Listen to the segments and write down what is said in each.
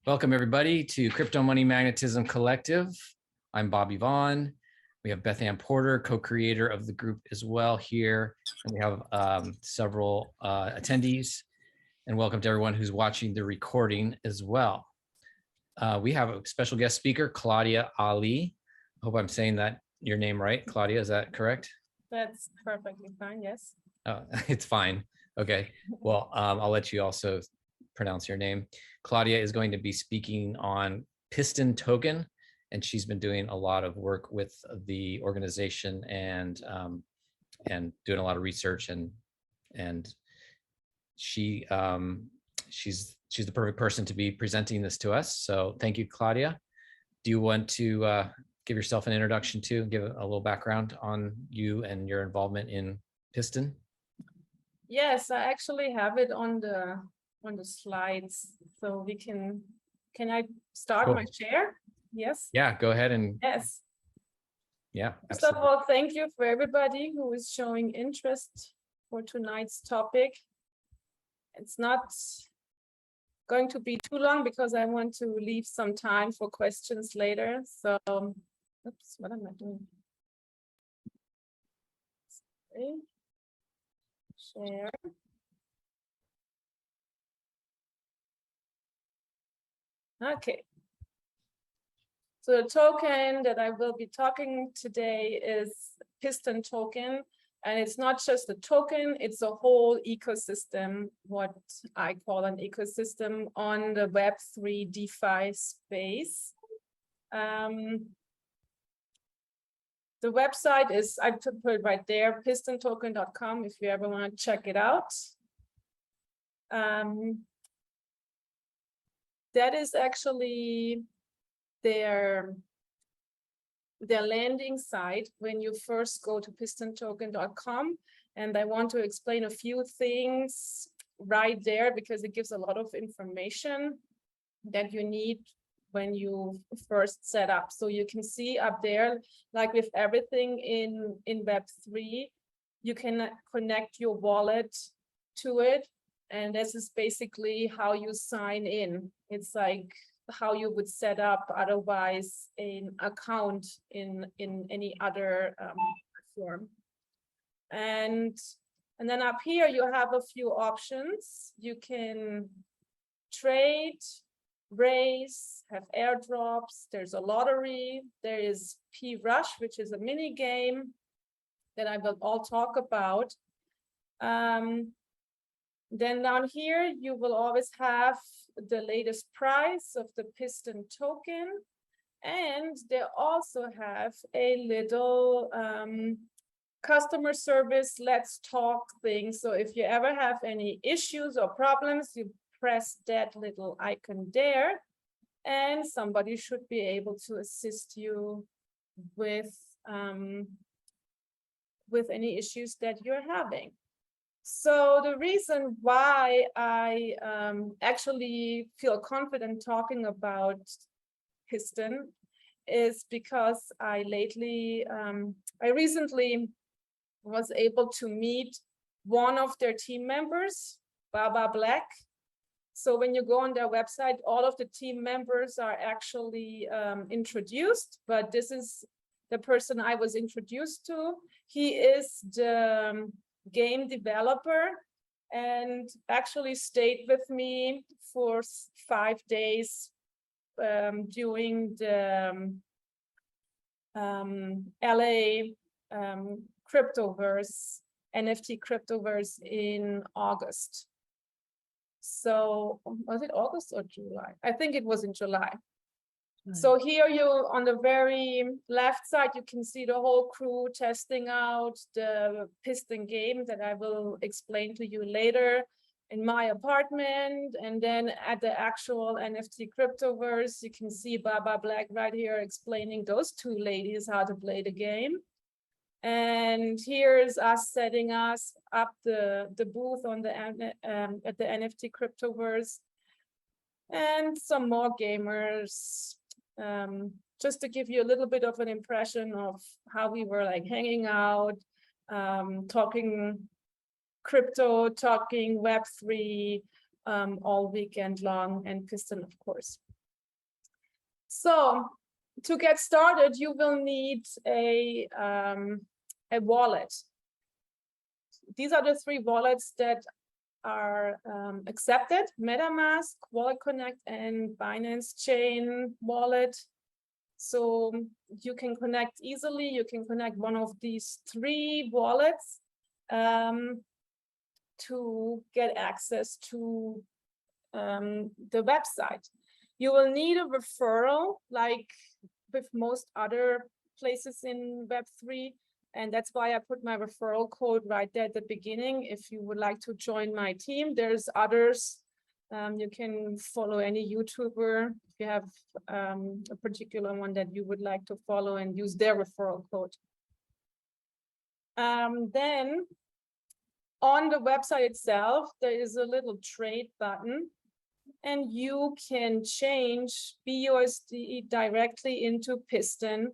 Welcome everybody to Crypto Money Magnetism Collective. I'm Bobby Vaughn. We have Beth Ann Porter, co-creator of the group as well here. And we have several attendees. And welcome to everyone who's watching the recording as well. We have a special guest speaker, Claudia Alli. I hope I'm saying that your name right. Claudia, is that correct? That's perfectly fine, yes. Oh, it's fine. Okay. Well, I'll let you also pronounce your name. Claudia is going to be speaking on Piston Token, and she's been doing a lot of work with the organization and doing a lot of research, and she's the perfect person to be presenting this to us. So thank you, Claudia. Do you want to give yourself an introduction to, give a little background on you and your involvement in Piston? Yes, I actually have it on the slides, so we can I start Cool. my share? Yes. Yeah, go ahead and yes. Yeah. First of all, thank you for everybody who is showing interest for tonight's topic. It's not going to be too long because I want to leave some time for questions later. So, oops, what am I doing? Okay. Share. Okay. So the token that I will be talking today is Piston Token. And it's not just a token, it's a whole ecosystem, what I call an ecosystem on the Web3 DeFi space. The website is, I put it right there, pistontoken.com, if you ever want to check it out. That is actually their landing site when you first go to pistontoken.com. And I want to explain a few things right there because it gives a lot of information that you need when you first set up. So you can see up there, like with everything in Web3, you can connect your wallet to it. And this is basically how you sign in. It's like how you would set up otherwise an account in any other form. And then up here, you have a few options. You can trade, raise, have airdrops. There's a lottery. There is P-Rush, which is a mini game that I will all talk about. Then down here, you will always have the latest price of the Piston token. And they also have a little customer service, let's talk thing. So if you ever have any issues or problems, you press that little icon there, and somebody should be able to assist you with any issues that you're having. So the reason why I actually feel confident talking about Piston is because I recently was able to meet one of their team members, Baba Black. So when you go on their website, all of the team members are actually introduced, but this is the person I was introduced to. He is the game developer and actually stayed with me for 5 days during the LA cryptoverse, NFT cryptoverse in August. So was it August or July? I think it was in July. So here you, on the very left side, you can see the whole crew testing out the Piston game that I will explain to you later in my apartment. And then at the actual NFT cryptoverse, you can see Baba Black right here explaining those two ladies how to play the game. And here's us setting us up the booth on the at the NFT cryptoverse, and some more gamers. Just to give you a little bit of an impression of how we were like hanging out, talking crypto, talking Web3 all weekend long, and Piston, of course. So to get started, you will need a wallet. These are the 3 wallets that are accepted: MetaMask, Wallet Connect, and Binance Chain Wallet. So you can connect easily. You can connect one of these 3 wallets to get access to the website. You will need a referral, like with most other places in Web3. And that's why I put my referral code right there at the beginning. If you would like to join my team, there's others. You can follow any YouTuber if you have a particular one that you would like to follow and use their referral code. Then on the website itself, there is a little trade button, and you can change BUSD directly into Piston.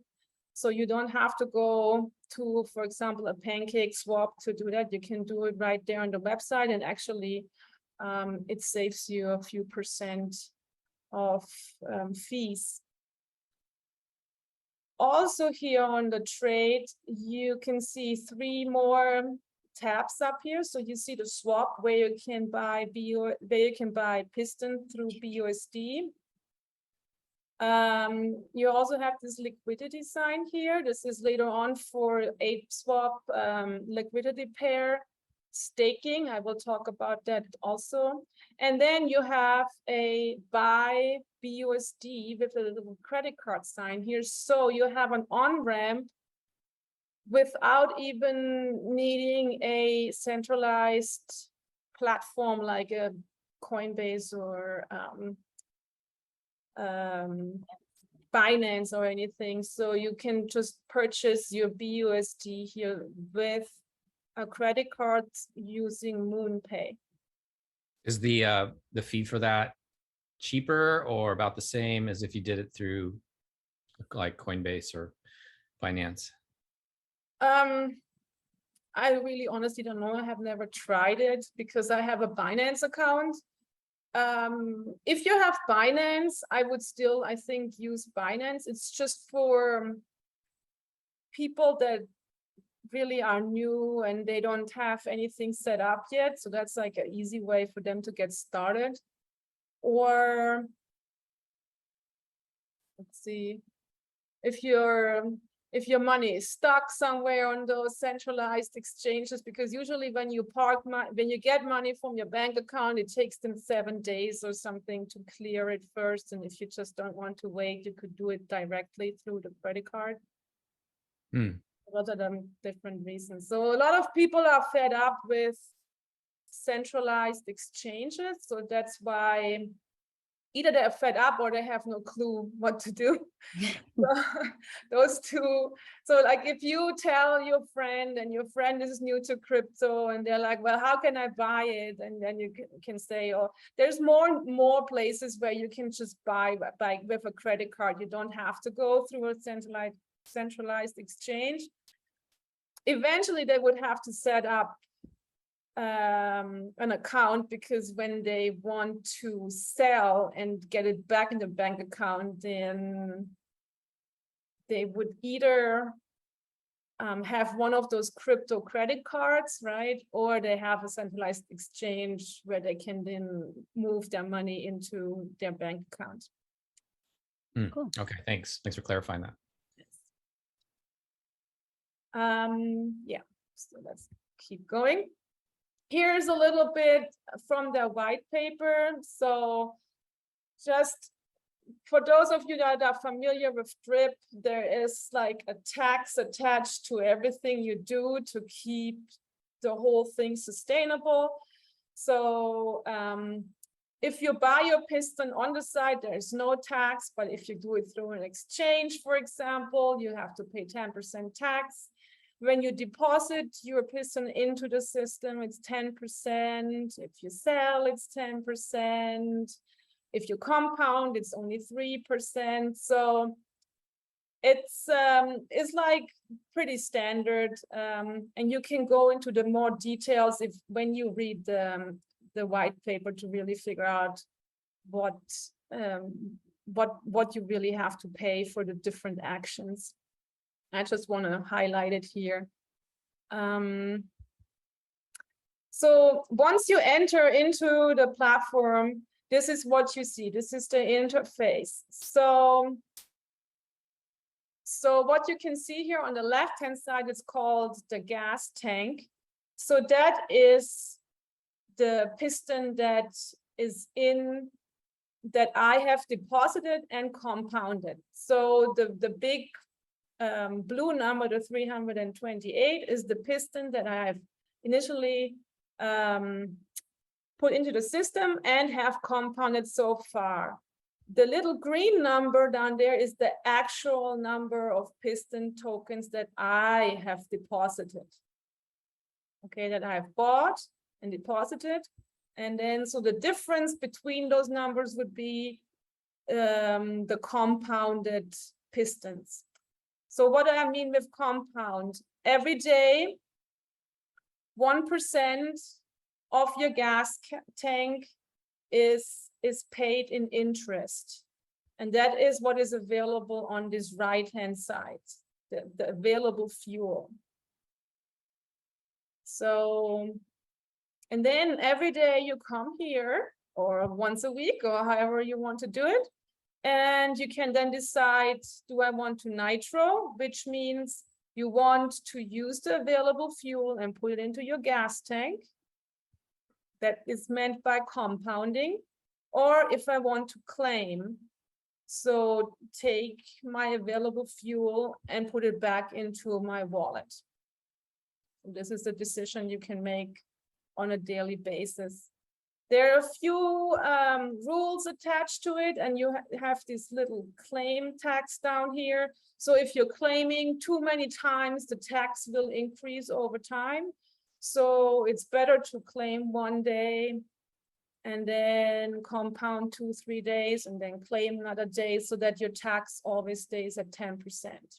So you don't have to go to, for example, a pancake swap to do that. You can do it right there on the website, and actually it saves you a few percent of fees. Also here on the trade, you can see 3 more tabs up here. So you see the swap where you can buy Piston through BUSD. You also have this liquidity sign here. This is later on for ApeSwap liquidity pair staking. I will talk about that also. And then you have a buy BUSD with a little credit card sign here. So you have an on-ramp without even needing a centralized platform like a Coinbase or Binance or anything. So you can just purchase your BUSD here with a credit card using MoonPay. Is the fee for that cheaper or about the same as if you did it through like Coinbase or Binance? I really honestly don't know. I have never tried it because I have a Binance account. If you have Binance, I would still, I think, use Binance. It's just for people that really are new and they don't have anything set up yet. So that's like an easy way for them to get started. Or let's see, if your money is stuck somewhere on those centralized exchanges, because usually when you get money from your bank account, it takes them 7 days or something to clear it first. And if you just don't want to wait, you could do it directly through the credit card. What are the different reasons? So a lot of people are fed up with centralized exchanges. So that's why either they're fed up or they have no clue what to do. So, those two. So like if you tell your friend and your friend is new to crypto and they're like, well, how can I buy it? And then you can say, oh, there's more places where you can just buy with a credit card. You don't have to go through a centralized exchange. Eventually they would have to set up an account, because when they want to sell and get it back in the bank account, then they would either have one of those crypto credit cards, right? Or they have a centralized exchange where they can then move their money into their bank account. Cool. Okay, thanks. Thanks for clarifying that. Yeah, so let's keep going. Here's a little bit from the white paper. So just for those of you that are familiar with DRIP, there is like a tax attached to everything you do to keep the whole thing sustainable. So if you buy your Piston on the side, there's no tax, but if you do it through an exchange, for example, you have to pay 10% tax. When you deposit your Piston into the system, it's 10%. If you sell, it's 10%. If you compound, it's only 3%. So it's like pretty standard. And you can go into the more details when you read the white paper to really figure out what what you really have to pay for the different actions. I just want to highlight it here. So once you enter into the platform, this is what you see. This is the interface. So what you can see here on the left-hand side is called the gas tank. So that is the piston that is in, that I have deposited and compounded. So the big blue number, the 328, is the piston that I have initially put into the system and have compounded so far. The little green number down there is the actual number of piston tokens that I have deposited. Okay, that I have bought and deposited. And then, so the difference between those numbers would be the compounded pistons. So what do I mean with compound? Every day, 1% of your gas tank is paid in interest. And that is what is available on this right-hand side, the available fuel. So, and then every day you come here, or once a week, or however you want to do it, and you can then decide, do I want to nitro, which means you want to use the available fuel and put it into your gas tank. That is meant by compounding. Or if I want to claim, so take my available fuel and put it back into my wallet. This is a decision you can make on a daily basis. There are a few rules attached to it, and you have this little claim tax down here. So if you're claiming too many times, the tax will increase over time. So it's better to claim one day and then compound 2-3 days and then claim another day, so that your tax always stays at 10%.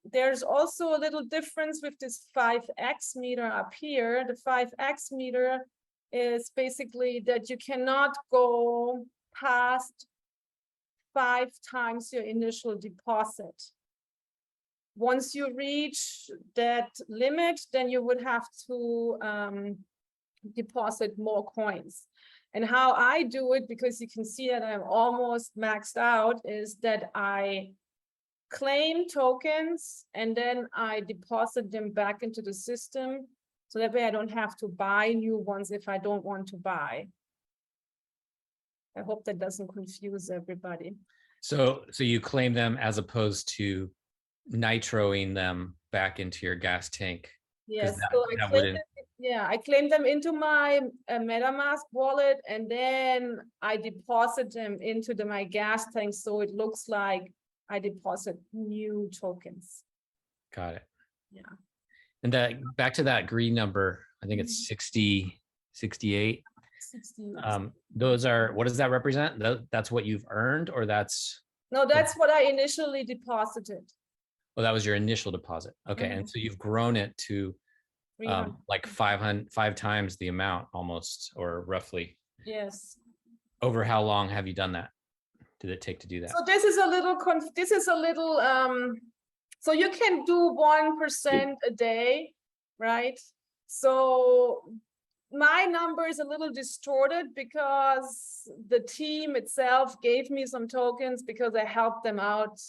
There's also a little difference with this 5x meter up here. The 5x meter is basically that you cannot go past 5 times your initial deposit. Once you reach that limit, then you would have to deposit more coins. And how I do it, because you can see that I'm almost maxed out, is that I claim tokens and then I deposit them back into the system. So that way I don't have to buy new ones if I don't want to buy. I hope that doesn't confuse everybody. So you claim them as opposed to nitroing them back into your gas tank. Yes, so I claim them into my MetaMask wallet, and then I deposit them into my gas tank, so it looks like I deposit new tokens. Got it. Yeah. And that, back to that green number, I think it's 60, 68. 60. Those are, what does that represent? That's what you've earned, or that's? No, that's what I initially deposited. Well, that was your initial deposit. Okay. And so you've grown it to like 5 times the amount almost, or roughly. Yes. Over how long have you done that? Did it take to do that? So this is a little, so you can do 1% a day, right? So my number is a little distorted because the team itself gave me some tokens because I helped them out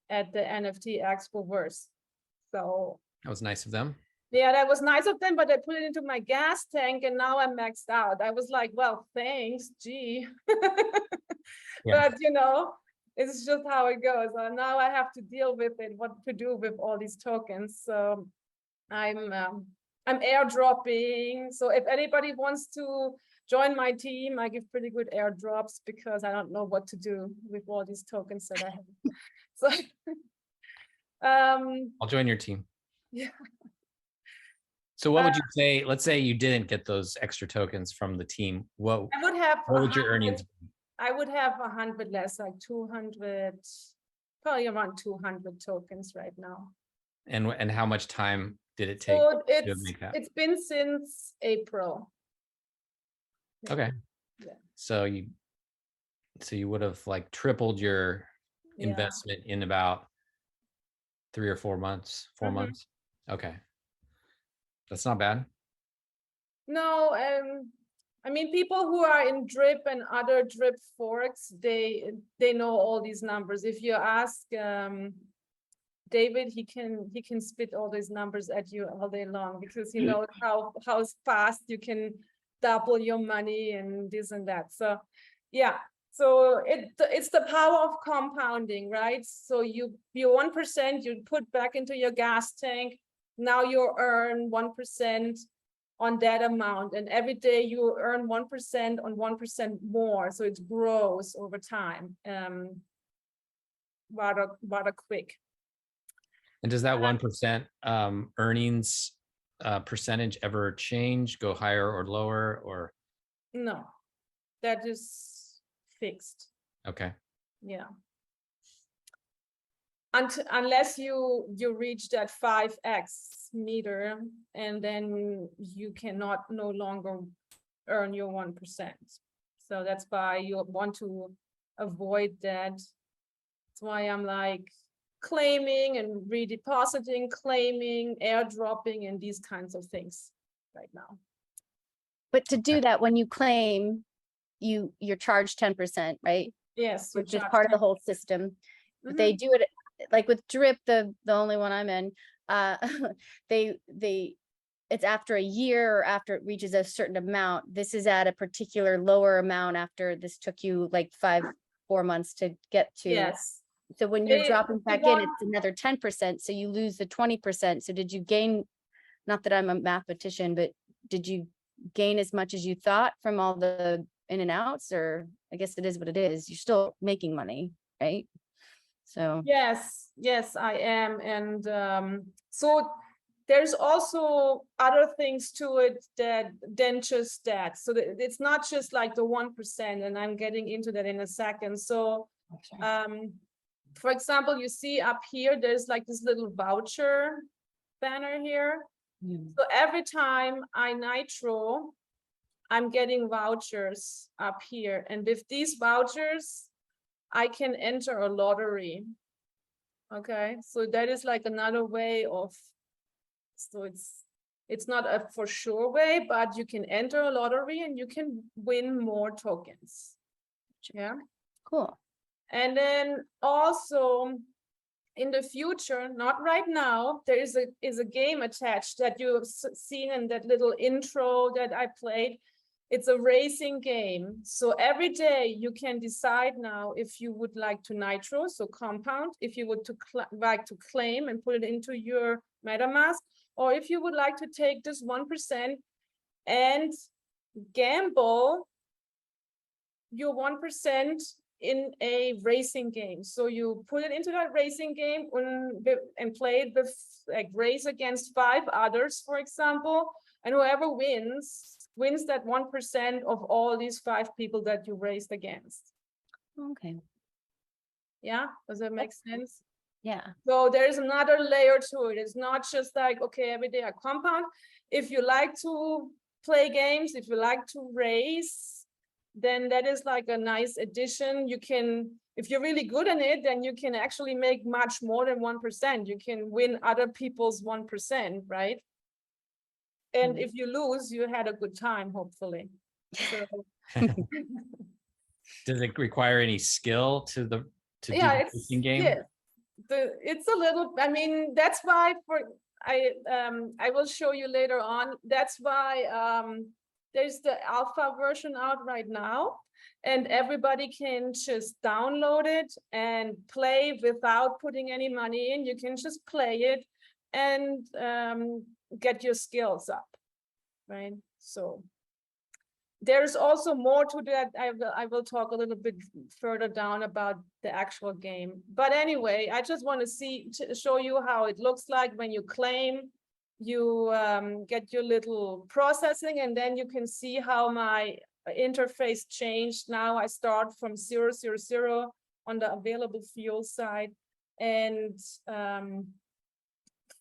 at the NFT Expo Verse. So that was nice of them. Yeah, that was nice of them, but I put it into my gas tank and now I'm maxed out. I was like, well, thanks, gee. Yeah. But you know, it's just how it goes. Now I have to deal with it, what to do with all these tokens. So I'm airdropping. So if anybody wants to join my team, I give pretty good airdrops because I don't know what to do with all these tokens that I have. So I'll join your team. Yeah. So what would you say, let's say you didn't get those extra tokens from the team. What would your earnings be? I would have 100 less, like 200, probably around 200 tokens right now. And how much time did it take to make that? It's been since April. Okay. Yeah. So So you would have like tripled your Yeah. investment in about 3 or 4 months, 4 Mhm. months. Okay. That's not bad. No, I mean, people who are in drip and other drip forex, they know all these numbers. If you ask David, he can spit all these numbers at you all day long, because he knows how fast you can double your money and this and that. So yeah, so it's the power of compounding, right? So your 1% you put back into your gas tank. Now you earn 1% on that amount, and every day you earn 1% on 1% more. So it grows over time, rather quick. And does that 1% earnings percentage ever change, go higher or lower, or? No, that is fixed. Okay. Yeah. Unless you reach that 5x meter, and then you cannot no longer earn your 1%. So that's why you want to avoid that. That's why I'm like claiming and redepositing, claiming, airdropping, and these kinds of things right now. But to do that, when you claim, you're charged 10%, right? Yes, Which is part of the whole system. But they do it like with drip, the only one I'm in, it's after a year or after it reaches a certain amount. This is at a particular lower amount after this took you like 4 months to get to. Yes. So when you're dropping back in, it's another 10%. So you lose the 20%. So did you gain, not that I'm a mathematician, but did you gain as much as you thought from all the in and outs? Or I guess it is what it is. You're still making money, right? So yes, I am. And so there's also other things to it than just that. So that it's not just like the 1%, and I'm getting into that in a second. So for example, you see up here, there's like this little voucher banner here. So every time I nitro, I'm getting vouchers up here. And with these vouchers, I can enter a lottery. Okay, so that is like another way of, so it's not a for sure way, but you can enter a lottery and you can win more tokens. Yeah, cool. And then also in the future, not right now, there is a game attached that you have seen in that little intro that I played. It's a racing game. So every day you can decide now if you would like to nitro, so compound, if you would like to claim and put it into your MetaMask, or if you would like to take this 1% and gamble your 1% in a racing game. So you put it into that racing game and play it with like race against 5 others, for example, and whoever wins that 1% of all these 5 people that you raced against. Okay. Yeah, does that make sense? Yeah. So there's another layer to it. It's not just like, okay, every day I compound. If you like to play games, if you like to race, then that is like a nice addition. You can, if you're really good in it, then you can actually make much more than 1%. You can win other people's 1%, right? And if you lose, you had a good time, hopefully. So. Does it require any skill to do the racing game? Yeah, it's a little, I mean, that's why I will show you later on. That's why there's the alpha version out right now, and everybody can just download it and play without putting any money in. You can just play it and get your skills up, right? So there's also more to that. I will talk a little bit further down about the actual game. But anyway, I just want to show you how it looks like when you claim. You get your little processing, and then you can see how my interface changed. Now I start from 000 on the available fuel side, and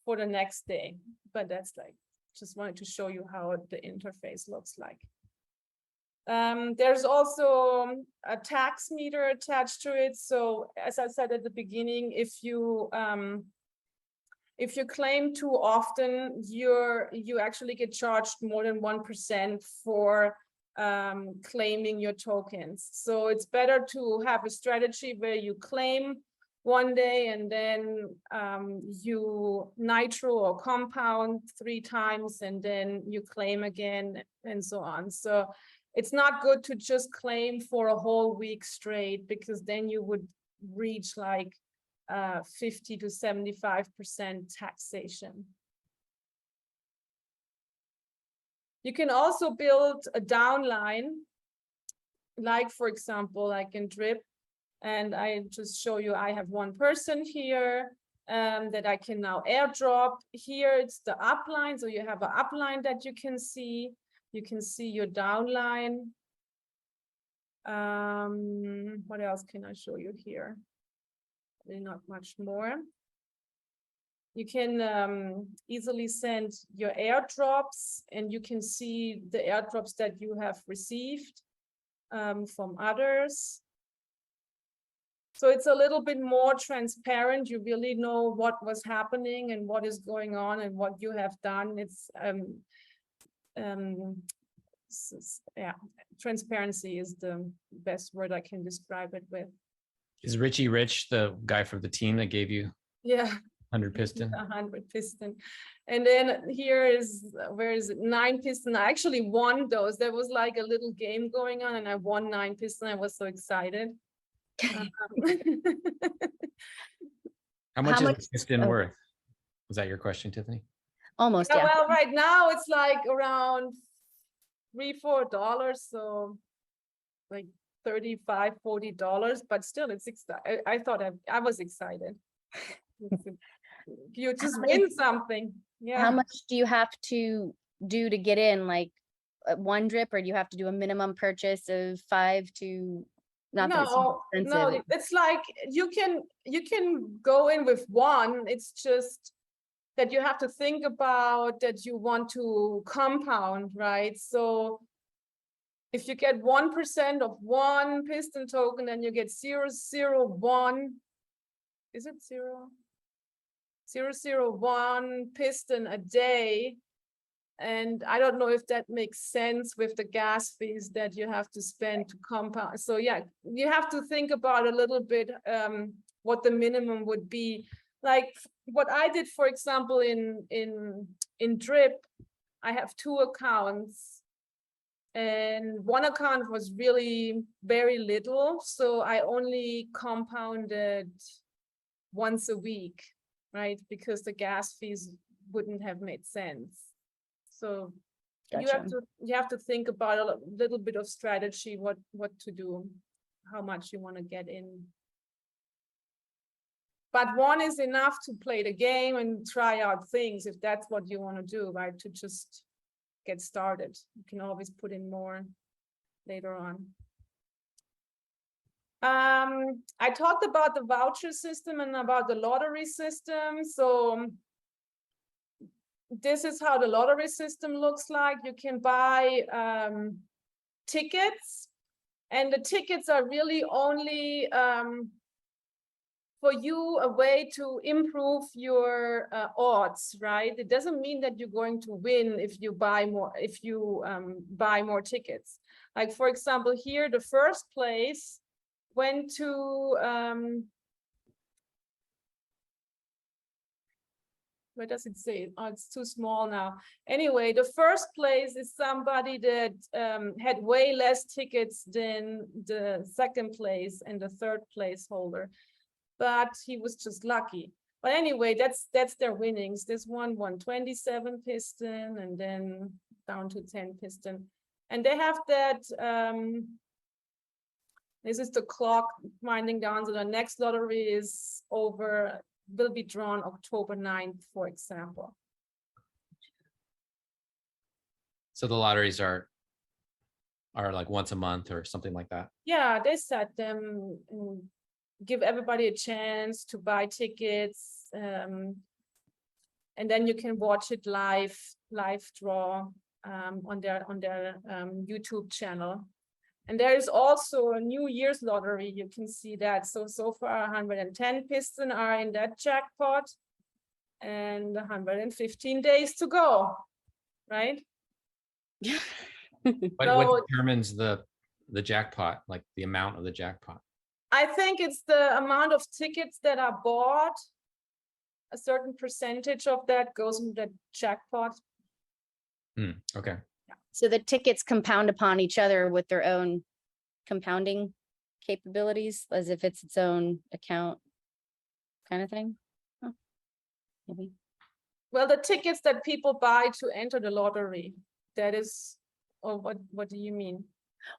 for the next day. But that's like, just wanted to show you how the interface looks like. There's also a tax meter attached to it. So as I said at the beginning, if you claim too often, you actually get charged more than 1% for claiming your tokens. So it's better to have a strategy where you claim one day and then you nitro or compound 3 times and then you claim again and so on. So it's not good to just claim for a whole week straight, because then you would reach like 50 to 75% taxation. You can also build a downline, like for example, like in Drip. And I just show you, I have one person here that I can now airdrop. Here it's the upline. So you have an upline that you can see. You can see your downline. What else can I show you here? Really not much more. You can easily send your airdrops, and you can see the airdrops that you have received from others. So it's a little bit more transparent. You really know what was happening and what is going on and what you have done. It's yeah, transparency is the best word I can describe it with. Is Richie Rich the guy from the team that gave you Yeah, 100 piston? 100 piston. And then here is, where is it? 9 piston. I actually won those. There was like a little game going on and I won 9 piston. I was so excited. How much much- is a piston oh. worth? Was that your question, Tiffany? Almost, Yeah, yeah. well, right now it's like around $3-4, so like $35-40, but still it's I thought I was excited. You just win something. Yeah. How much do you have to do to get in, like one drip, or do you have to do a minimum purchase of 5 to, not that it's expensive. No, it's like you can go in with one. It's just that you have to think about that you want to compound, right? So if you get 1% of one piston token, then you get 0.001. Is it 0.001 piston a day? And I don't know if that makes sense with the gas fees that you have to spend to compound. So yeah, you have to think about a little bit what the minimum would be. Like what I did, for example, in Drip, I have 2 accounts, and one account was really very little, so I only compounded once a week, right? Because the gas fees wouldn't have made sense. So Gotcha. you have to think about a little bit of strategy, what to do, how much you want to get in. But one is enough to play the game and try out things if that's what you want to do, right? To just get started. You can always put in more later on. I talked about the voucher system and about the lottery system. So this is how the lottery system looks like. You can buy tickets, and the tickets are really only for you a way to improve your odds, right? It doesn't mean that you're going to win if you buy more, buy more tickets. Like for example, here the first place went to where does it say? Oh, it's too small now. Anyway, the first place is somebody that had way less tickets than the second place and the third place holder, but he was just lucky. But anyway, that's their winnings. This one won 27 piston and then down to 10 piston. And they have that, this is the clock winding down. So the next lottery is over, will be drawn October 9th, for example. So the lotteries are like once a month or something like that? Yeah, they set them, give everybody a chance to buy tickets, and then you can watch it live draw on their YouTube channel. And there is also a New Year's lottery. You can see that. So far 110 piston are in that jackpot and 115 days to go, right? What determines the jackpot, like the amount of the jackpot? I think it's the amount of tickets that are bought. A certain percentage of that goes into the jackpot. Okay. So the tickets compound upon each other with their own compounding capabilities, as if it's its own account kind of thing. Huh. Maybe. Well, the tickets that people buy to enter the lottery, that is, or what do you mean?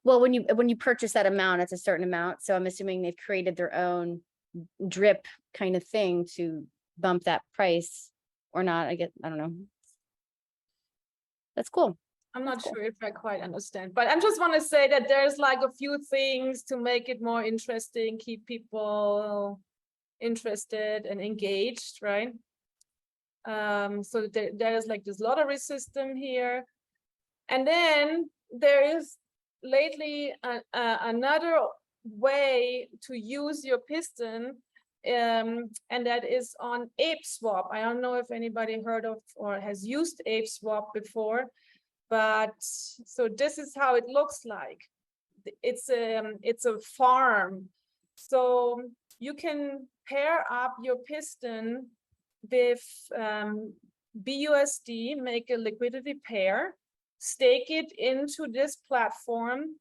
Well, when you purchase that amount, it's a certain amount. So I'm assuming they've created their own drip kind of thing to bump that price or not. I don't know. That's cool. I'm not sure if I quite understand, but I just want to say that there's like a few things to make it more interesting, keep people interested and engaged, right? So there is like this lottery system here. And then there is lately another way to use your piston, and that is on ApeSwap. I don't know if anybody heard of or has used ApeSwap before, but so this is how it looks like. It's a farm. So you can pair up your piston with BUSD, make a liquidity pair, stake it into this platform,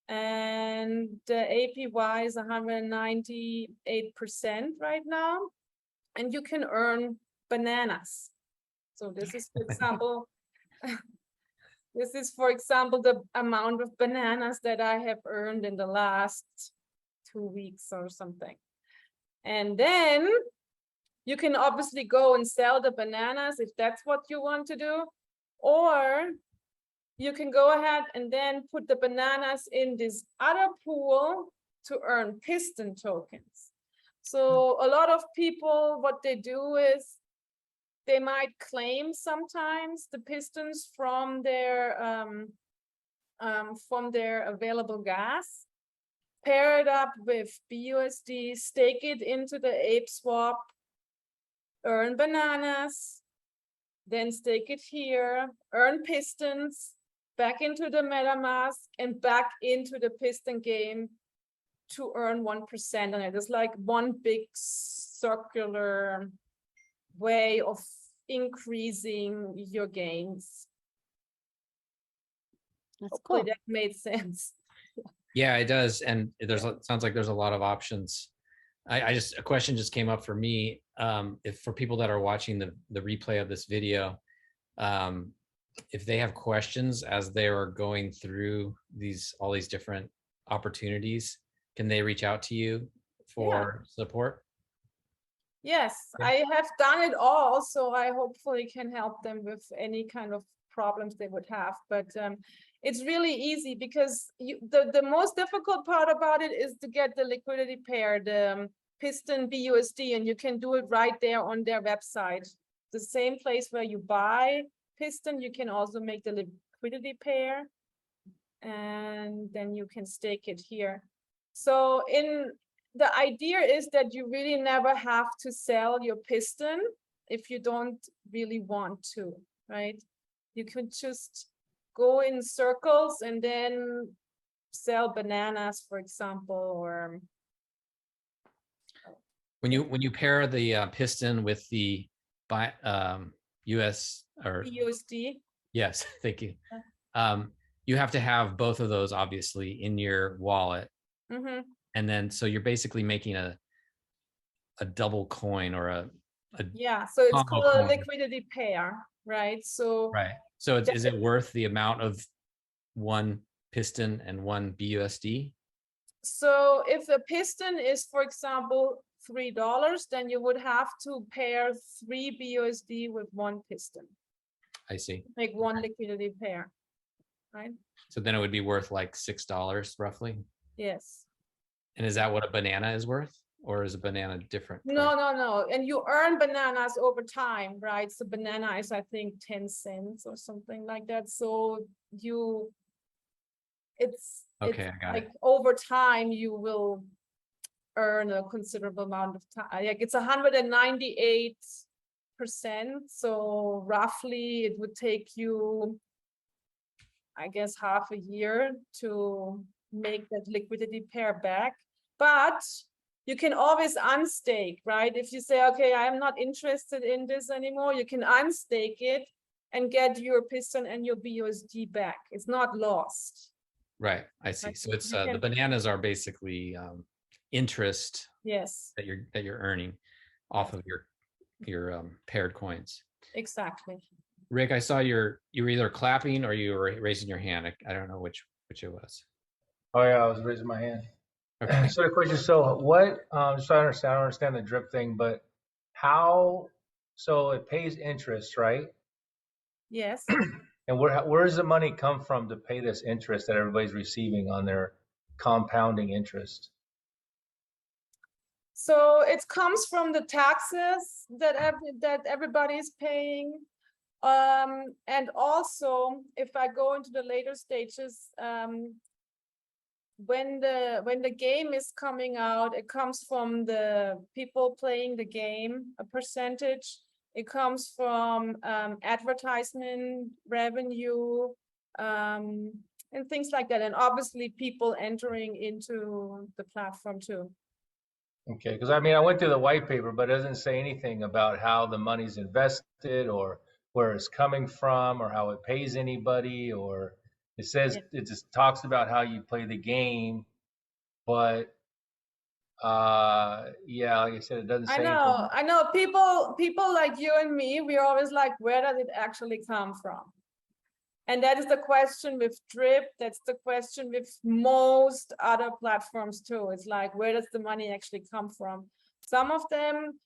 and the APY is 198% right now, and you can earn bananas. So this is, for example, this is, for example, the amount of bananas that I have earned in the last 2 weeks or something. And then you can obviously go and sell the bananas if that's what you want to do, or you can go ahead and then put the bananas in this other pool to earn piston tokens. So a lot of people, what they do is they might claim sometimes the pistons from their available gas, pair it up with BUSD, stake it into the ApeSwap, earn bananas, then stake it here, earn pistons, back into the MetaMask and back into the piston game to earn 1% on it. It's like one big circular way of increasing your gains. That's Hopefully cool. that made sense. Yeah, it does. And sounds like there's a lot of options. A question just came up for me. If for people that are watching the replay of this video, if they have questions as they are going through all these different opportunities, can they reach out to you for support? Yes, Yeah. I have done it all, so I hopefully can help them with any kind of problems they would have. But it's really easy because the most difficult part about it is to get the liquidity pair, the piston BUSD, and you can do it right there on their website. The same place where you buy piston, you can also make the liquidity pair, and then you can stake it here. So the idea is that you really never have to sell your piston if you don't really want to, right? You could just go in circles and then sell bananas, for example, or when you pair the piston with the US or USD. Yes, thank you. You have to have both of those obviously in your wallet. Mm-hmm. And then so you're basically making a double coin or a yeah, so it's called a coin. liquidity pair, right? So right. So is it worth the amount of one piston and one BUSD? So if a piston is, for example, $3, then you would have to pair 3 BUSD with one piston. I see. Make one liquidity pair, right? So then it would be worth like $6 roughly. Yes. And is that what a banana is worth? Or is a banana different? No. And you earn bananas over time, right? So banana is, I think, 10 cents or something like that. So it's Okay, I got like it. over time you will earn a considerable amount of time. Like it's 198%. So roughly it would take you, I guess, half a year to make that liquidity pair back. But you can always unstake, right? If you say, okay, I'm not interested in this anymore, you can unstake it and get your Piston and your BUSD back. It's not lost. Right, I see. Like So it's you the can, bananas are basically interest yes, that you're earning off of your paired coins. exactly. Rick, I saw you were either clapping or you were raising your hand. I don't know which it was. Oh yeah, I was raising my hand. Okay. So the question, so what, just so I don't understand the drip thing, but how, so it pays interest, right? Yes. And where does the money come from to pay this interest that everybody's receiving on their compounding interest? So it comes from the taxes that everybody is paying. And also, if I go into the later stages, when the game is coming out, it comes from the people playing the game, a percentage. It comes from advertisement revenue, and things like that. And obviously people entering into the platform too. Okay, because I mean, I went through the white paper, but it doesn't say anything about how the money's invested or where it's coming from or how it pays anybody, or it says, it just talks about how you play the game, but yeah, like I said, it doesn't say anything. I know people like you and me, we're always like, where does it actually come from? And that is the question with Drip. That's the question with most other platforms too. It's like, where does the money actually come from? Some of them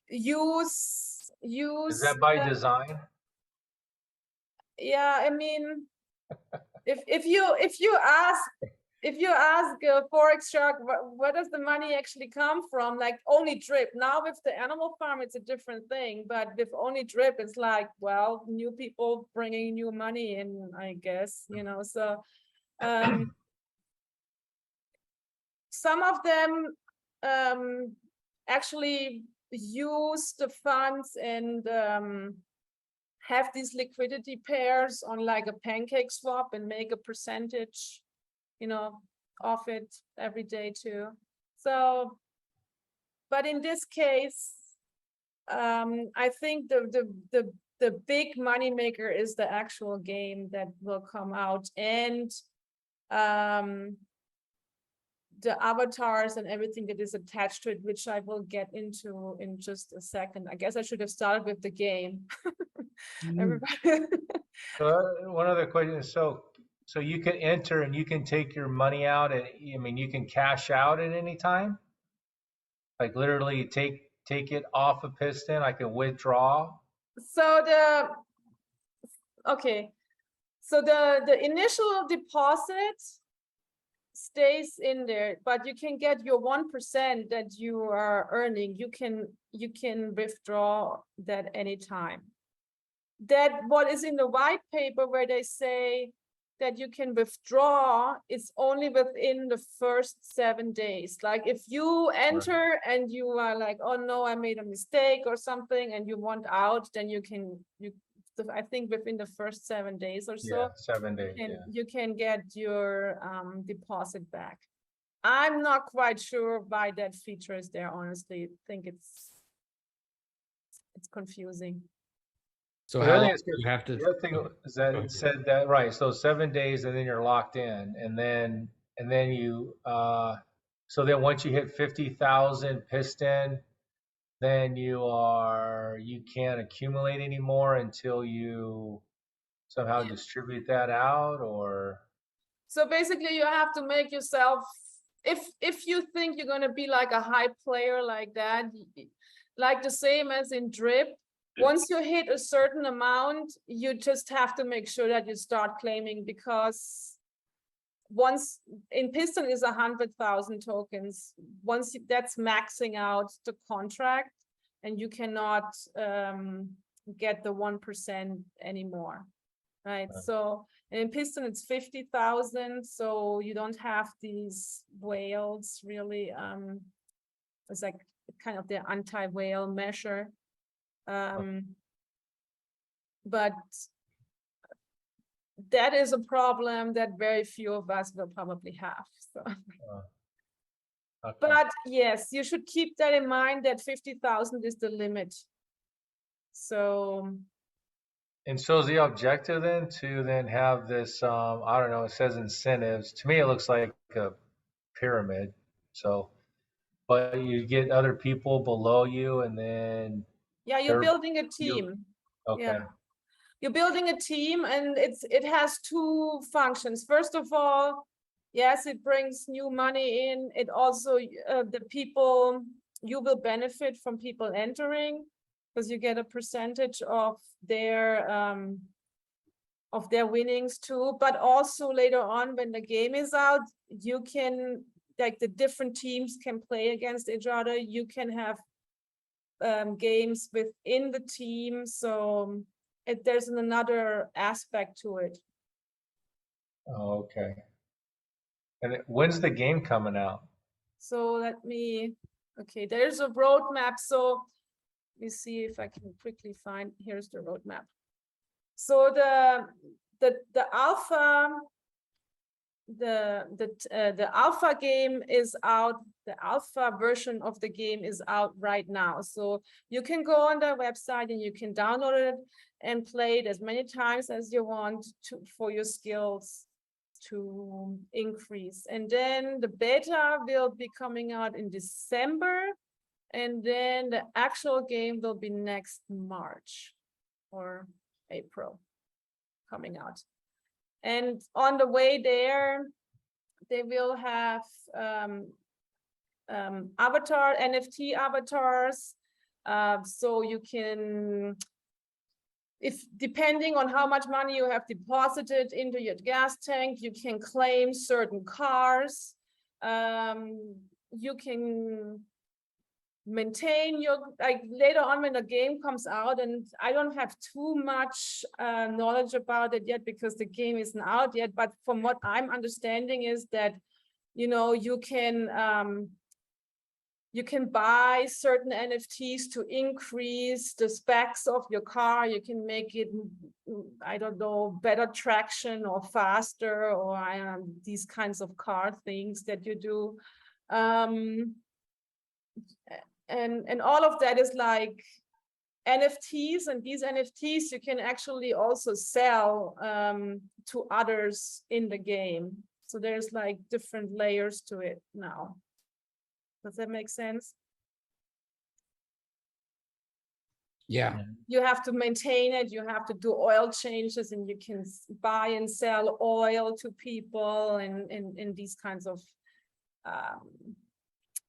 use Is that by design? yeah, I mean, if you ask Forex Shark, where does the money actually come from? Like only Drip. Now with the Animal Farm, it's a different thing. But with only Drip, it's like, well, new people bringing new money in, I guess, you know. So some of them actually use the funds and have these liquidity pairs on like a pancake swap and make a percentage, you know, of it every day too. So, but in this case, I think the big money maker is the actual game that will come out, and the avatars and everything that is attached to it, which I will get into in just a second. I guess I should have started with the game. Everybody. One other question is, so you can enter and you can take your money out, and I mean, you can cash out at any time? Like literally take it off a Piston, I can withdraw? So the initial deposit stays in there, but you can get your 1% that you are earning. You can withdraw that anytime. That what is in the white paper where they say that you can withdraw is only within the first 7 days. Like if you enter and you are like, oh no, I made a mistake or something, and you want out, then I think within the first 7 days or so, Yeah, 7 days. you can get your deposit back. I'm not quite sure why that feature is there, honestly. I think it's confusing. So how long do you have to? The other thing is that it said that, right, so 7 days and then you're locked in, and then you so then once you hit 50,000 Piston, then you can't accumulate anymore until you somehow distribute that out, or? So basically you have to make yourself, if you think you're going to be like a high player like that, like the same as in Drip, once you hit a certain amount, you just have to make sure that you start claiming, because once in Piston is 100,000 tokens, once that's maxing out the contract, and you cannot get the 1% anymore. right? Right. So in Piston, it's 50,000. So you don't have these whales really. It's like kind of the anti-whale measure. But that is a problem that very few of us will probably have. So. Okay. But yes, you should keep that in mind that 50,000 is the limit. So And so is the objective then to then have this, I don't know, it says incentives. To me, it looks like a pyramid. So, but you get other people below you and then yeah, you're they're, building a you, team. okay. Yeah. You're building a team, and it has two functions. First of all, yes, it brings new money in. It also the people, you will benefit from people entering, because you get a percentage of their winnings too. But also later on, when the game is out, you can, like, the different teams can play against each other. You can have games within the team. So there's another aspect to it. Oh, okay. And when's the game coming out? So okay, there's a roadmap. So let me see if I can quickly find, here's the roadmap. So the alpha, the alpha game is out. The alpha version of the game is out right now. So you can go on their website and you can download it and play it as many times as you want for your skills to increase. And then the beta will be coming out in December, and then the actual game will be next March or April coming out. And on the way there, they will have avatar, NFT avatars. So you can, if depending on how much money you have deposited into your gas tank, you can claim certain cars. You can maintain your, like, later on when the game comes out, and I don't have too much knowledge about it yet because the game isn't out yet, but from what I'm understanding is that, you know, you can buy certain NFTs to increase the specs of your car. You can make it, I don't know, better traction or faster, or these kinds of car things that you do. And all of that is like NFTs, and these NFTs you can actually also sell to others in the game. So there's like different layers to it now. Does that make sense? Yeah. You have to maintain it, you have to do oil changes, and you can buy and sell oil to people and these kinds of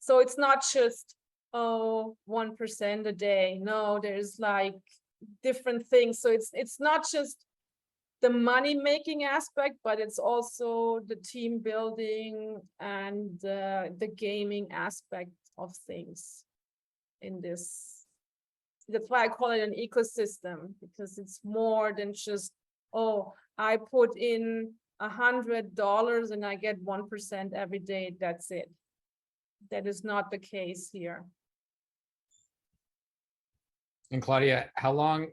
so it's not just 1% a day. No, there's like different things. So it's not just the money making aspect, but it's also the team building and the gaming aspect of things in this. That's why I call it an ecosystem, because it's more than just, oh, I put in $100 and I get 1% every day. That's it. That is not the case here. And Claudia, how long,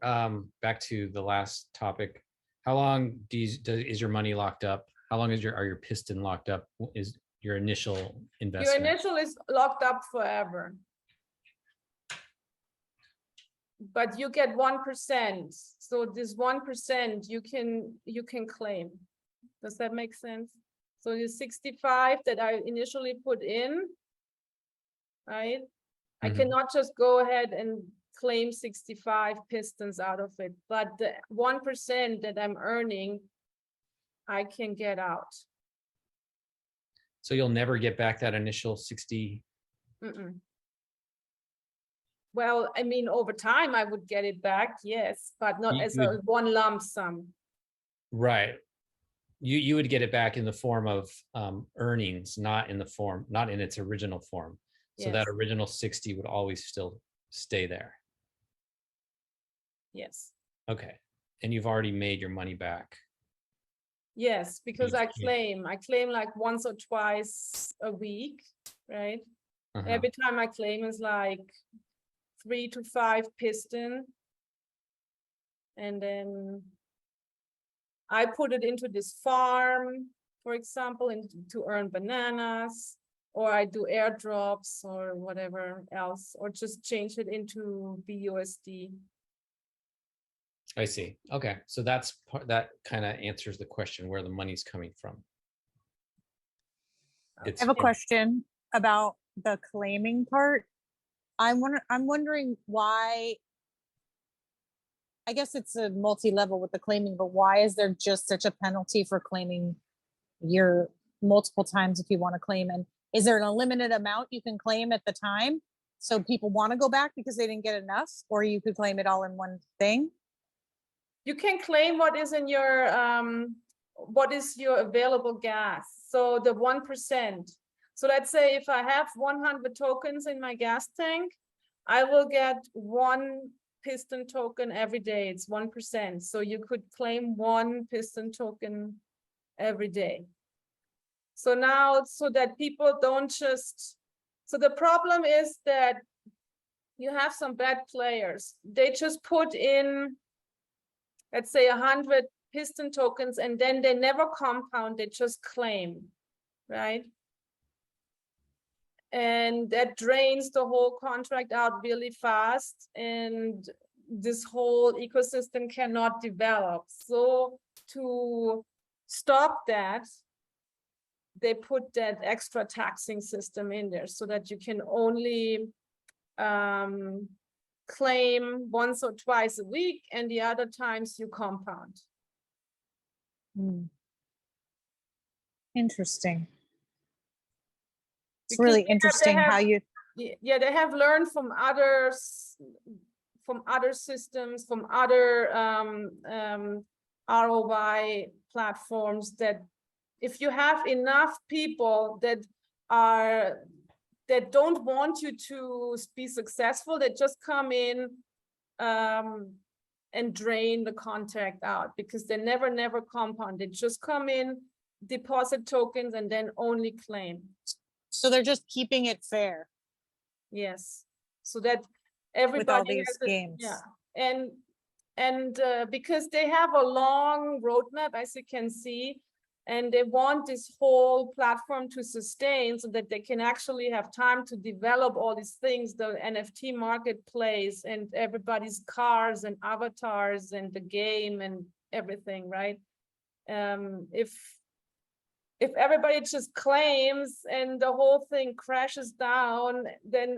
back to the last topic, how long is your money locked up? How long are your piston locked up? Is your initial investment? Your initial is locked up forever. But you get 1%. So this 1% you can claim. Does that make sense? So the 65 that I initially put in, right? I cannot just go ahead and claim 65 pistons out of it, but the 1% that I'm earning, I can get out. So you'll never get back that initial 60? Well, I mean, over time I would get it back, yes, but not as a one lump sum. Right. You would get it back in the form of earnings, not in its original form. So that original 60 would always still stay there. Yes. Okay. and you've already made your money back. Yes, because You I can't- claim like once or twice a week, right? Uh-huh. Every time I claim is like 3 to 5 piston. And then I put it into this farm, for example, to earn bananas, or I do airdrops or whatever else, or just change it into BUSD. I see. Okay, so that's that kind of answers the question where the money's coming from. I have a It's question about the claiming part. I'm wondering why, I guess it's a multi-level with the claiming, but why is there just such a penalty for claiming your multiple times if you want to claim? And is there an unlimited amount you can claim at the time? So people want to go back because they didn't get enough, or you could claim it all in one thing? You can claim what is in your what is your available gas. So the 1%. So let's say if I have 100 tokens in my gas tank, I will get 1 piston token every day. It's 1%. So you could claim 1 piston token every day. So now, so that people don't just, so the problem is that you have some bad players. They just put in, let's say 100 piston tokens, and then they never compound, they just claim, right? And that drains the whole contract out really fast, and this whole ecosystem cannot develop. So to stop that, they put that extra taxing system in there so that you can only claim once or twice a week, and the other times you compound. Interesting. It's Because really they interesting have- how you, Yeah, they have learned from others, from other systems, from other ROI platforms, that if you have enough people that don't want you to be successful, that just come in and drain the contract out, because they never compound. They just come in, deposit tokens, and then only claim. so they're just keeping it fair Yes, so that with all everybody these has a- games. yeah, and because they have a long roadmap, as you can see, and they want this whole platform to sustain so that they can actually have time to develop all these things, the NFT marketplace and everybody's cars and avatars and the game and everything, right? If everybody just claims and the whole thing crashes down, then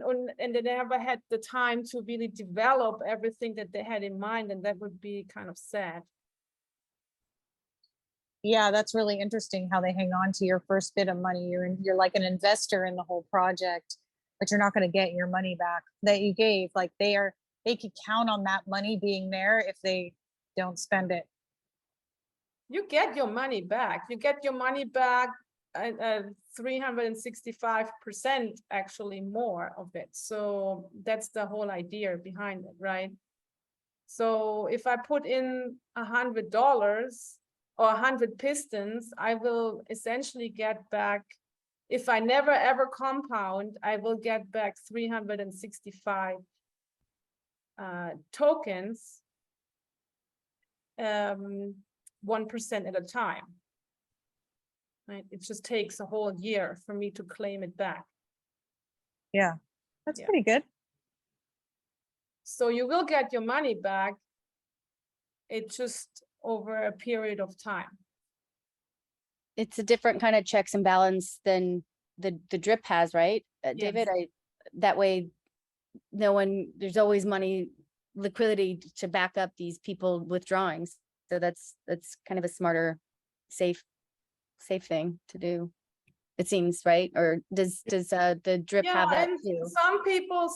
and they never had the time to really develop everything that they had in mind, and that would be kind of sad. Yeah, that's really interesting how they hang on to your first bit of money. You're like an investor in the whole project, but you're not going to get your money back that you gave. Like they could count on that money being there if they don't spend it. You get your money back. You get your money back at 365%, actually more of it. So that's the whole idea behind it, right? So if I put in $100 or 100 pistons, I will essentially get back, if I never ever compound, I will get back 365 tokens, 1% at a time, right? It just takes a whole year for me to claim it back. Yeah, that's Yeah. pretty good. So you will get your money back. It just over a period of time. It's a different kind of checks and balance than the drip has, right? David, Yes. that way, there's always money, liquidity to back up these people withdrawings. So that's kind of a smarter, safe thing to do. It seems, right? Or does the drip have that and too? some people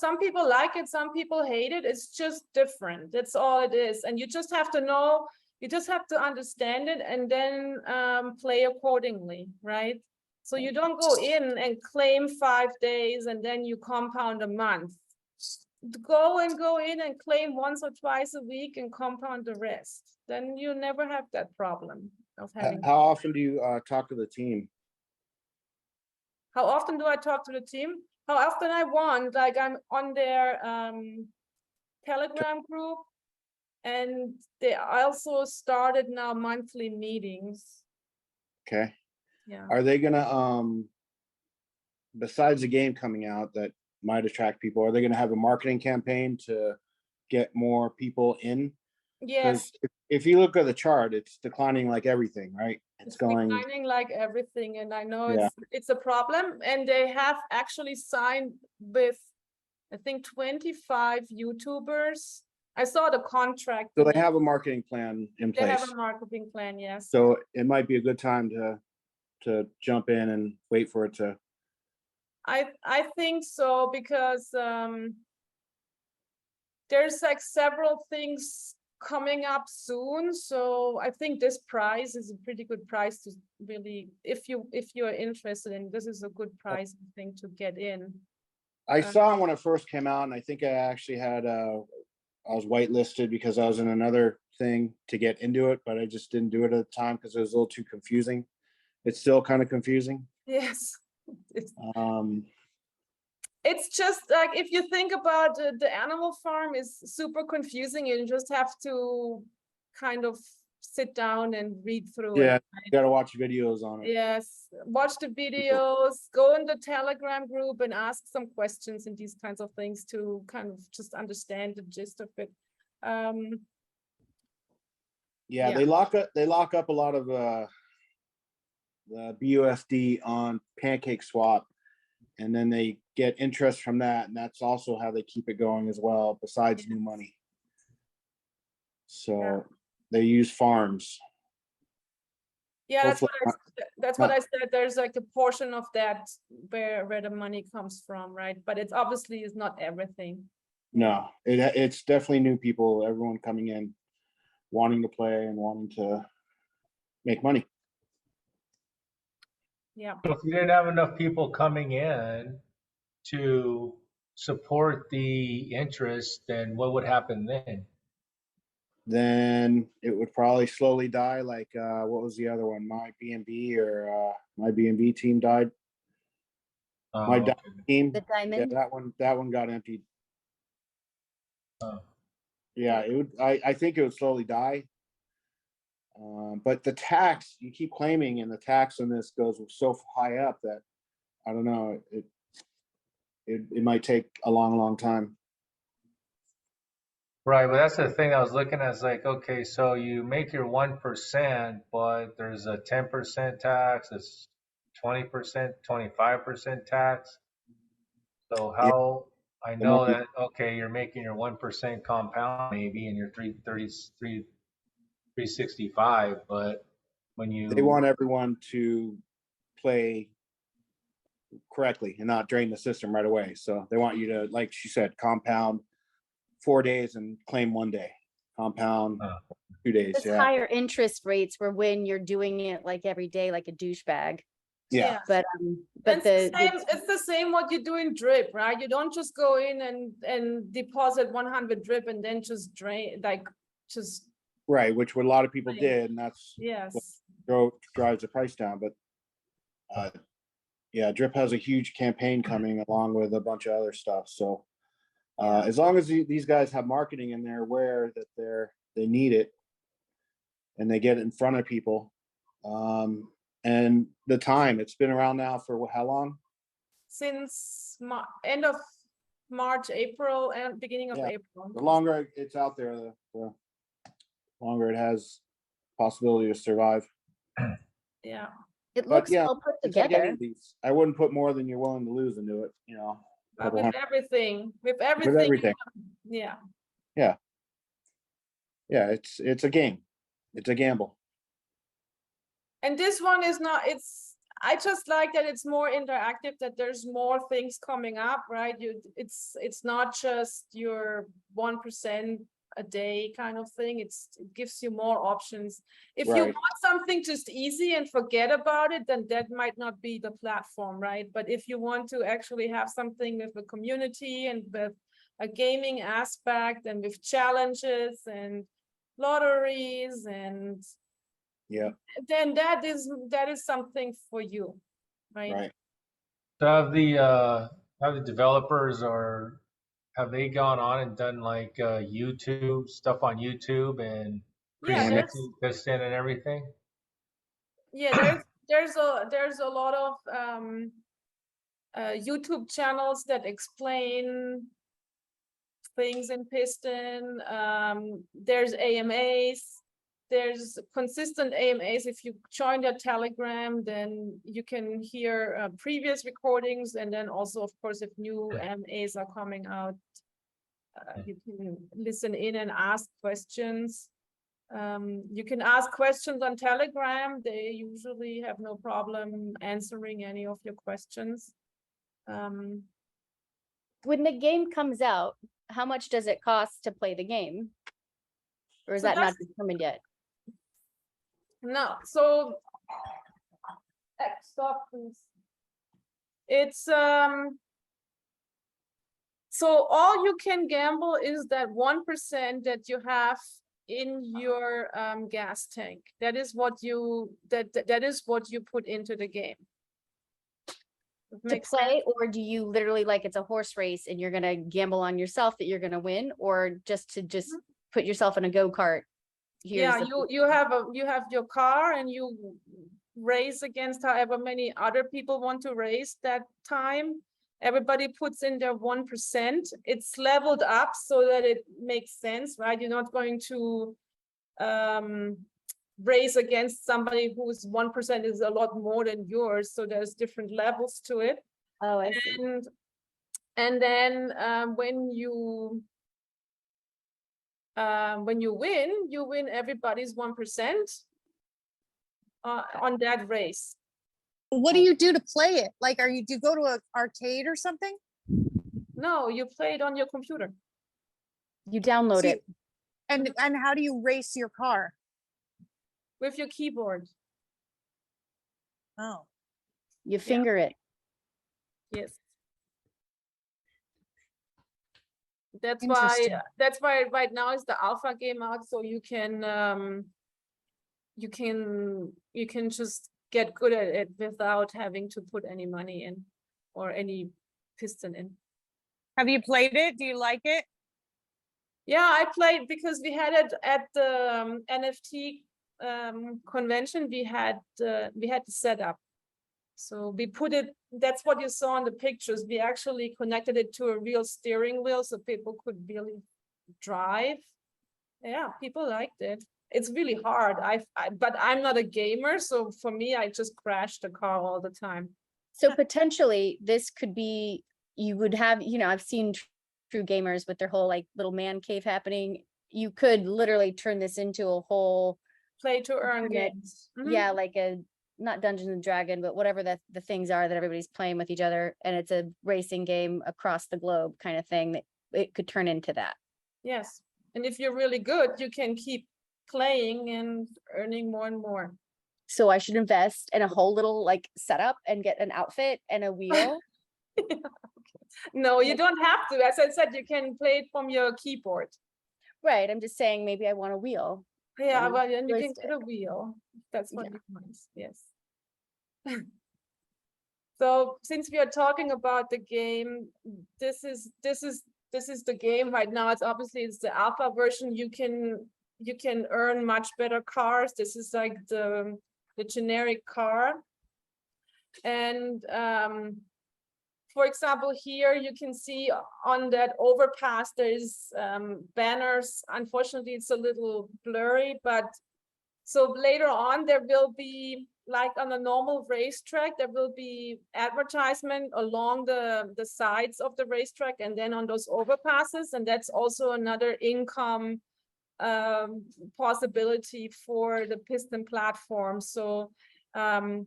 like it, some people hate it. It's just different. That's all it is. And you just have to know, you just have to understand it, and then play accordingly, right? So you don't go in and claim 5 days and then you compound a month. go in and claim once or twice a week and compound the rest. Then you never have that problem of having. How often do you talk to the team? How often do I talk to the team? How often I want, like I'm on their Telegram group, and they also started now monthly meetings. Okay. Yeah. Are they gonna besides the game coming out that might attract people, are they gonna have a marketing campaign to get more people in? Yes. Because if you look at the chart, it's declining like everything, right? It's going, declining like everything, and I know Yeah. it's a problem. And they have actually signed with, I think, 25 YouTubers. I saw the contract. so they have a marketing plan in They have place. a marketing plan, yes. So it might be a good time to jump in and wait for it to. I think so, because there's like several things coming up soon. So I think this price is a pretty good price to really, if you're interested in, this is a good price, I think, to get in. I saw it when it first came out, and I think I actually had I was whitelisted because I was in another thing to get into it, but I just didn't do it at the time because it was a little too confusing. It's still kind of confusing. Yes. It's just like, if you think about the animal farm is super confusing. You just have to kind of sit down and read through Yeah, it. you got to watch videos on it. Yes, watch the videos, go in the Telegram group and ask some questions and these kinds of things to kind of just understand the gist of it. Yeah, they lock up a lot of the BUSD on Pancake Swap, and then they get interest from that, and that's also how they keep it going as well, besides new money. So they use farms. Yeah, Hopefully that's what I said. There's like a portion of that where the money comes from, right? But it's obviously is not everything. No, it's definitely new people, everyone coming in, wanting to play and wanting to make money. Yeah. So if you didn't have enough people coming in to support the interest, then what would happen then? Then it would probably slowly die. Like what was the other one? My BNB or my BNB team died. My Okay. team. The Yeah, diamond. that one got emptied. Oh. Yeah, it would. I think it would slowly die. But the tax you keep claiming, and the tax on this goes so high up that I don't know. It might take a long time. Right, but that's the thing I was looking at. Is like, okay, so you make your 1%, but there's a 10% tax, it's 20%, 25% tax. So how I know that, okay, you're making your 1% compound maybe, and you're 365, but when you They want everyone to play correctly and not drain the system right away. So they want you to, like she said, compound 4 days and claim 1 day. Compound 2 days. Those higher interest rates were when you're doing it like every day, like a douchebag. Yeah. But it's the same what you do in drip, right? You don't just go in and deposit 100 drip and then just drain, like just Right, which what a lot of people did, and that's what drives the price down. But yeah, drip has a huge campaign coming along with a bunch of other stuff. So as long as these guys have marketing and they're aware that they need it and they get it in front of people, and the time, it's been around now for how long? Since end of March, April, and beginning of April. The longer it's out there, the longer it has possibility to survive. Yeah. It looks well put together. Like I wouldn't put more than you're willing to lose into it, With everything. Yeah. Yeah. Yeah, it's a game. It's a gamble. And this one is not, I just like that it's more interactive, that there's more things coming up, right? It's not just your 1% a day kind of thing. It gives you more options. If you want something just easy and forget about it, then that might not be the platform, right? But if you want to actually have something with a community and with a gaming aspect and with challenges and lotteries, and Yeah, then that is something for you, right? right. So have the developers, or have they gone on and done like YouTube stuff on YouTube and Yeah, Damn it. presenting Piston and everything? yeah, there's a lot of YouTube channels that explain things in Piston. There's AMAs. There's consistent AMAs. If you join their Telegram, then you can hear previous recordings, and then also, of course, if new AMAs are coming out, you can listen in and ask questions. You can ask questions on Telegram. They usually have no problem answering any of your questions. When the game comes out, how much does it cost to play the game? Or is So that not that's- determined yet? No, so stop, please. It's so all you can gamble is that 1% that you have in your gas tank. That is what you that is what you put into the game. To play, or do you literally, like, it's a horse race and you're gonna gamble on yourself that you're gonna win, or just put yourself in a go-kart? Yeah, you have your car and you race against however many other people want to race that time. Everybody puts in their 1%. It's leveled up so that it makes sense, right? You're not going to race against somebody whose 1% is a lot more than yours. So there's different levels to it. Oh, I see. And then when you win everybody's 1% on that race. What do you do to play it? Like, do you go to an arcade or something? No, you play it on your computer. You download it. And how do you race your car? With your keyboard. Oh, You finger it. Yes. That's why right now is the alpha game out, so you can just get good at it without having to put any money in or any piston in. have you played it? Do you like it? Yeah, I played because we had it at the NFT convention. We had the setup. So we put it, that's what you saw in the pictures. We actually connected it to a real steering wheel so people could really drive. Yeah, people liked it. It's really hard. But I'm not a gamer, so for me, I just crash the car all the time. So potentially this could be, you would have, I've seen true gamers with their whole like little man cave happening. You could literally turn this into a whole play to earn games. Yeah, like not Dungeons and Dragon, but whatever the things are that everybody's playing with each other, and it's a racing game across the globe kind of thing, that it could turn into that. Yes, and if you're really good, you can keep playing and earning more and more. So I should invest in a whole little like setup and get an outfit and a wheel. Yeah. No, you don't have to. As I said, you can play it from your keyboard. Right. I'm just saying maybe I want a wheel. Yeah, well, then you can get a wheel. That's what you want. Yes. So since we are talking about the game, this is the game right now. It's the alpha version. You can earn much better cars. This is like the generic car. And for example, here you can see on that overpass, there's banners. Unfortunately, it's a little blurry, but so later on, there will be, like on a normal racetrack, there will be advertisement along the sides of the racetrack and then on those overpasses. And that's also another income possibility for the Piston platform. So to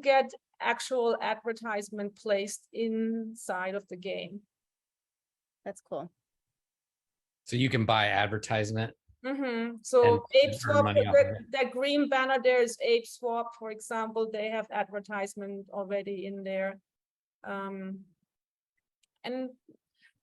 get actual advertisement placed inside of the game. That's cool. So you can buy advertisement. So Ape Swap, that green banner there is Ape Swap, for example. They have advertisement already in there. And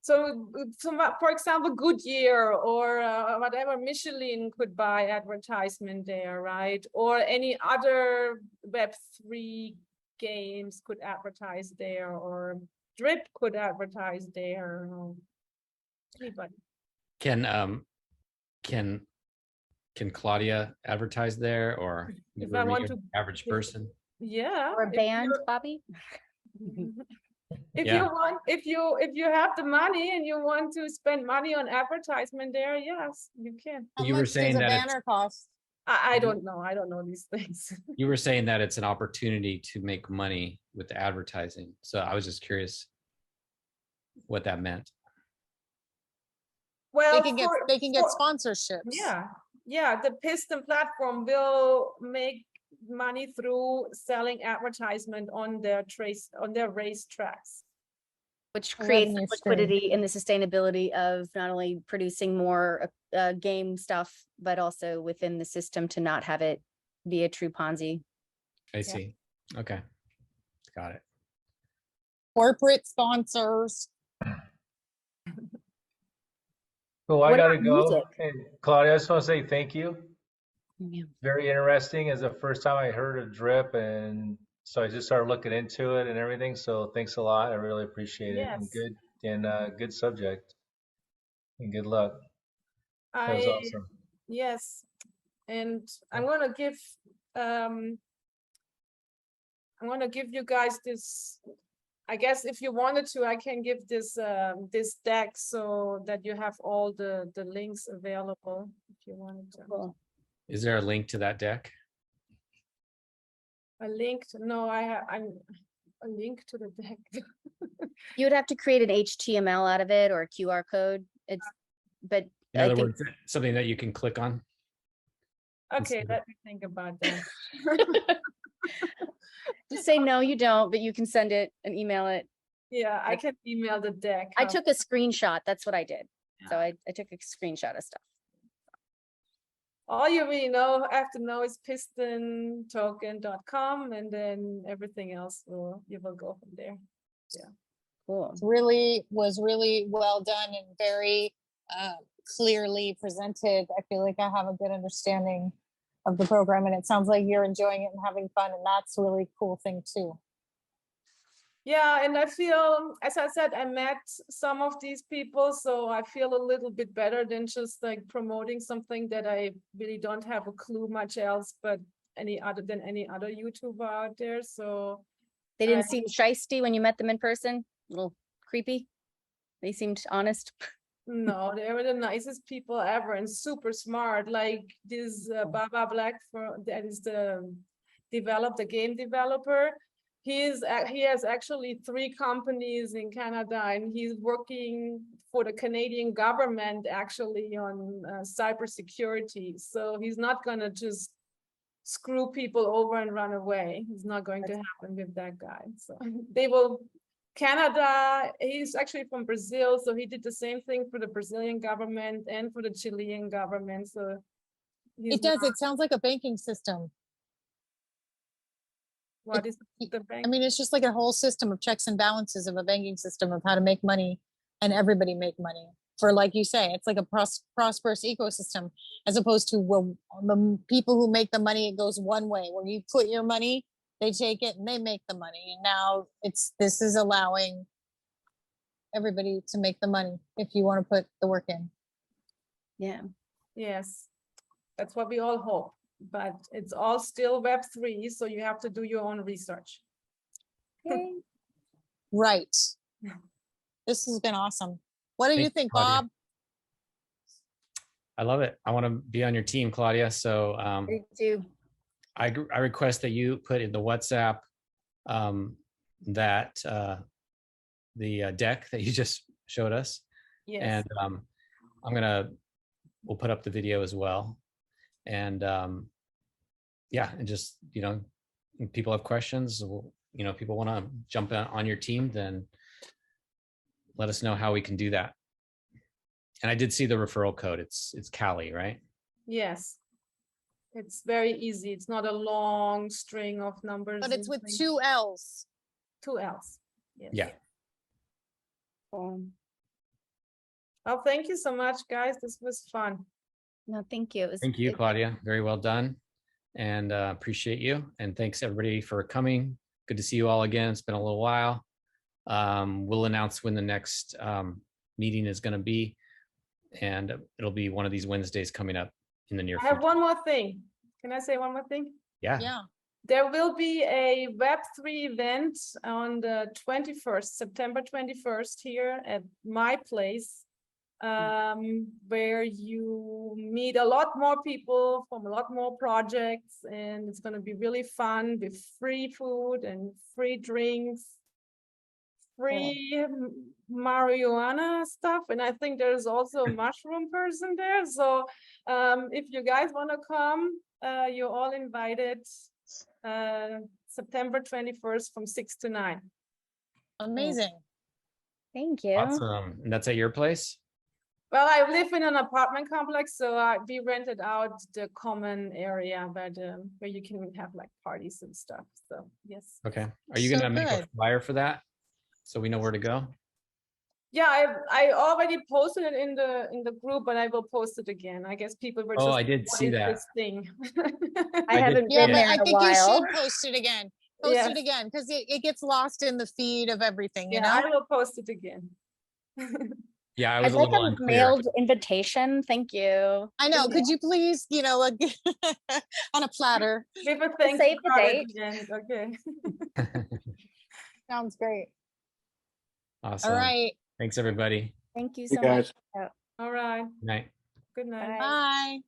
for example, Goodyear or whatever, Michelin could buy advertisement there, right? Or any other Web3 games could advertise there, or Drip could advertise there. Anybody. Can Claudia advertise there, or If I want to, average person? yeah. Or a band, Bobby? If Yeah. you want, if you have the money and you want to spend money on advertisement there, yes, you can. How You were much saying does a that it's- banner cost? I don't know. I don't know these things. You were saying that it's an opportunity to make money with the advertising. So I was just curious what that meant. Well, They can get sponsorships. Yeah. The Piston platform will make money through selling advertisement on their race tracks. Which A creates revenue the stream. liquidity and the sustainability of not only producing more game stuff, but also within the system to not have it be a true Ponzi. I see. Okay. Got it. Corporate sponsors. Cool, I What gotta about go. music? And Claudia, I just want to say thank you. Yeah. Very interesting. It's the first time I heard of Drip, and so I just started looking into it and everything. So thanks a lot. I really appreciate it. And Yes. good subject. And good luck. That was awesome. Yes, and I'm gonna give you guys this. I guess if you wanted to, I can give this this deck so that you have all the links available if you wanted to. Cool. Is there a link to that deck? A link to, no, I'm a link to the deck. You would have to create an HTML out of it or a QR code. But In I other think words, something that you can click on. Okay, let me think about that. just say no, you don't, but you can send it and email it. Yeah, I can email the deck. I took a screenshot. That's what I did. So I took a screenshot of stuff. All you really have to know is pistontoken.com, and then everything else you will go from there. Yeah. Cool. Was really well done and very clearly presented. I feel like I have a good understanding of the program, and it sounds like you're enjoying it and having fun, and that's a really cool thing too. Yeah, and I feel, as I said, I met some of these people, so I feel a little bit better than just like promoting something that I really don't have a clue much else, but any other YouTuber out there. So They didn't seem shisty when you met them in person? A little creepy? They seemed honest? No, they were the nicest people ever and super smart. Like this Baba Black, that is the game developer. He has actually 3 companies in Canada, and he's working for the Canadian government actually on cybersecurity. So he's not gonna just screw people over and run away. It's not going to happen with that guy. So they will. Canada, he's actually from Brazil, so he did the same thing for the Brazilian government and for the Chilean government. So It sounds like a banking system. What is the bank? I mean, it's just like a whole system of checks and balances of a banking system of how to make money and everybody make money. For, like you say, it's like a prosperous ecosystem, as opposed to the people who make the money, it goes one way, where you put your money, they take it and they make the money. And now this is allowing everybody to make the money if you want to put the work in. Yeah. Yes, that's what we all hope. But it's all still Web3, so you have to do your own research. Okay. Right. This has been awesome. What do you think, Claudia. Bob? I love it. I want to be on your team, Claudia. So Me too. I request that you put in the WhatsApp that the deck that you just showed us. Yes. And we'll put up the video as well. And yeah, and just, if people have questions, people want to jump on your team, then let us know how we can do that. And I did see the referral code. It's Callie, right? Yes. It's very easy. It's not a long string of numbers. But it's with 2 L's. 2 L's. Yes. Yeah. Well, thank you so much, guys. This was fun. No, thank you. It was Thank you, it- Claudia. Very well done. And appreciate you. And thanks everybody for coming. Good to see you all again. It's been a little while. We'll announce when the next meeting is going to be. And it'll be one of these Wednesdays coming up in the near I future. have one more thing. Can I say one more thing? Yeah. Yeah. There will be a Web3 event on the 21st, September 21st here at my place, where you meet a lot more people from a lot more projects, and it's going to be really fun with free food and free drinks, free marijuana stuff, and I think there's also a mushroom person there. So if you guys want to come, you're all invited. September 21st from 6 to 9. Amazing. Thank you. Awesome. And that's at your place? Well, I live in an apartment complex, so we rented out the common area, but where you can have like parties and stuff. So yes. Okay. Are you So going to make a good. flyer for that so we know where to go? Yeah, I already posted it in the group, but I will post it again. I guess people were just Oh, I did what see is that. this thing? I did- haven't Yeah, been but there I in a think you while. should post it again. Post Yes. it again, because it gets lost in the feed of everything, you Yeah, I know? will post it again. Yeah, I I'd was a like little a unclear. mailed invitation. Thank you. I know, could you please, you know, like, on a platter? Give a thank Save you the card at date. the end. Okay. Sounds great. Awesome. All right, Thanks, everybody. Thank you You so much. guys. All right. Good night. Good night. Bye. bye.